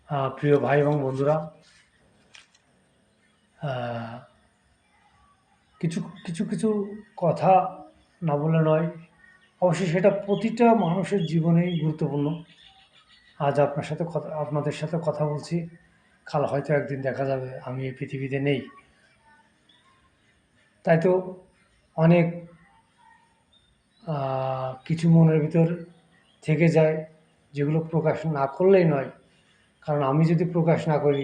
প্রিয় ভাই এবং বন্ধুরা, আহ, কিছু কিছু কিছু কথা না বলে নয়। অবশ্যই সেটা প্রতিটা মানুষের জীবনেই গুরুত্বপূর্ণ। আজ আপনাদের সাথে কথা বলছি, কাল হয়তো একদিন দেখা যাবে আমি এই পৃথিবীতে নেই। তাই তো অনেক কিছু মনের ভিতর থেকে যায়, যেগুলো প্রকাশ না করলেই নয়। কারণ আমি যদি প্রকাশ না করি,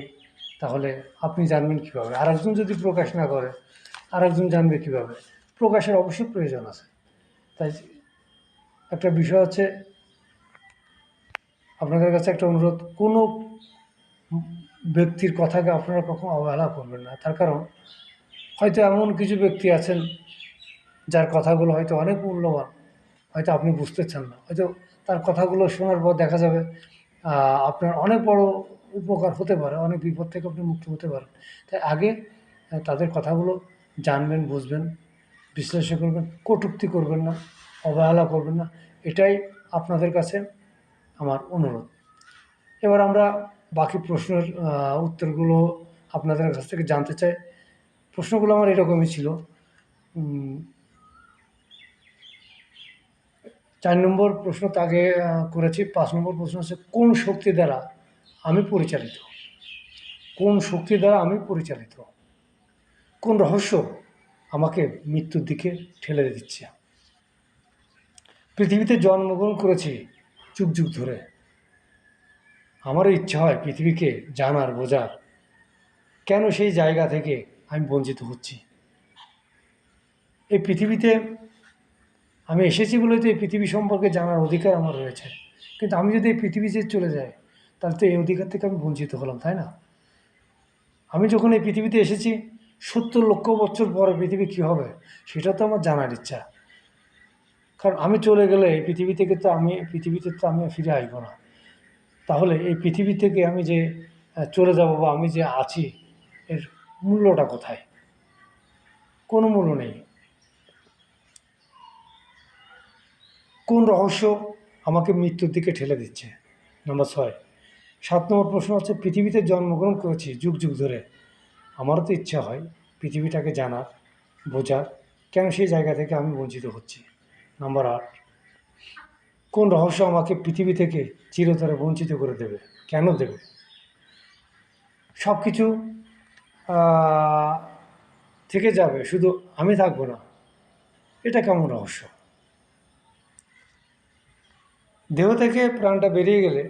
তাহলে আপনি জানবেন কীভাবে? আরেকজন যদি প্রকাশ না করে, আরেকজন জানবে কীভাবে? প্রকাশের অবশ্যই প্রয়োজন আছে। তাই একটা বিষয় হচ্ছে, আপনাদের কাছে একটা অনুরোধ, কোনো ব্যক্তির কথাকে আপনারা কখনো অবহেলা করবেন না। তার কারণ হয়তো এমন কিছু ব্যক্তি আছেন যার কথাগুলো হয়তো অনেক মূল্যবান, হয়তো আপনি বুঝতেছেন না। হয়তো তার কথাগুলো শোনার পর দেখা যাবে আপনার অনেক বড় উপকার হতে পারে, অনেক বিপদ থেকে আপনি মুক্ত হতে পারেন। তাই আগে তাদের কথাগুলো জানবেন, বুঝবেন, বিশ্লেষণ করবেন, কটূক্তি করবেন না, অবহেলা করবেন না। এটাই আপনাদের কাছে আমার অনুরোধ। এবার আমরা বাকি প্রশ্নের উত্তরগুলো আপনাদের কাছ থেকে জানতে চাই। প্রশ্নগুলো আমার এরকমই ছিল। ৪ নম্বর প্রশ্ন তো আগে করেছি। ৫ নম্বর প্রশ্ন হচ্ছে, কোন শক্তি দ্বারা আমি পরিচালিত? কোন শক্তি দ্বারা আমি পরিচালিত? কোন রহস্য আমাকে মৃত্যুর দিকে ঠেলে দিচ্ছে? পৃথিবীতে জন্মগ্রহণ করেছি যুগ যুগ ধরে। আমারও ইচ্ছা হয় পৃথিবীকে জানার, বোঝার। কেন সেই জায়গা থেকে আমি বঞ্চিত হচ্ছি? এই পৃথিবীতে আমি এসেছি বলে তো এই পৃথিবী সম্পর্কে জানার অধিকার আমার রয়েছে। কিন্তু আমি যদি এই পৃথিবী ছেড়ে চলে যাই, তাহলে তো এই অধিকার থেকে আমি বঞ্চিত হলাম, তাই না? আমি যখন এই পৃথিবীতে এসেছি, ৭০ লক্ষ বছর পরে পৃথিবী কী হবে সেটা তো আমার জানার ইচ্ছা। কারণ আমি চলে গেলে এই পৃথিবীতে তো আমি ফিরে আসবো না। তাহলে এই পৃথিবী থেকে আমি যে চলে যাব, বা আমি যে আছি, এর মূল্যটা কোথায়? কোনো মূল্য নেই। কোন রহস্য আমাকে মৃত্যুর দিকে ঠেলে দিচ্ছে? নম্বর ৬। ৭ নম্বর প্রশ্ন হচ্ছে, পৃথিবীতে জন্মগ্রহণ করেছি যুগ যুগ ধরে। আমারও তো ইচ্ছা হয় পৃথিবীটাকে জানার, বোঝার। কেন সেই জায়গা থেকে আমি বঞ্চিত হচ্ছি? নম্বর ৮। কোন রহস্য আমাকে পৃথিবী থেকে চিরতরে বঞ্চিত করে দেবে? কেন দেবে? সব কিছু থেকে যাবে, শুধু আমি থাকবো না। এটা কেমন রহস্য? দেহ থেকে প্রাণটা বেরিয়ে গেলে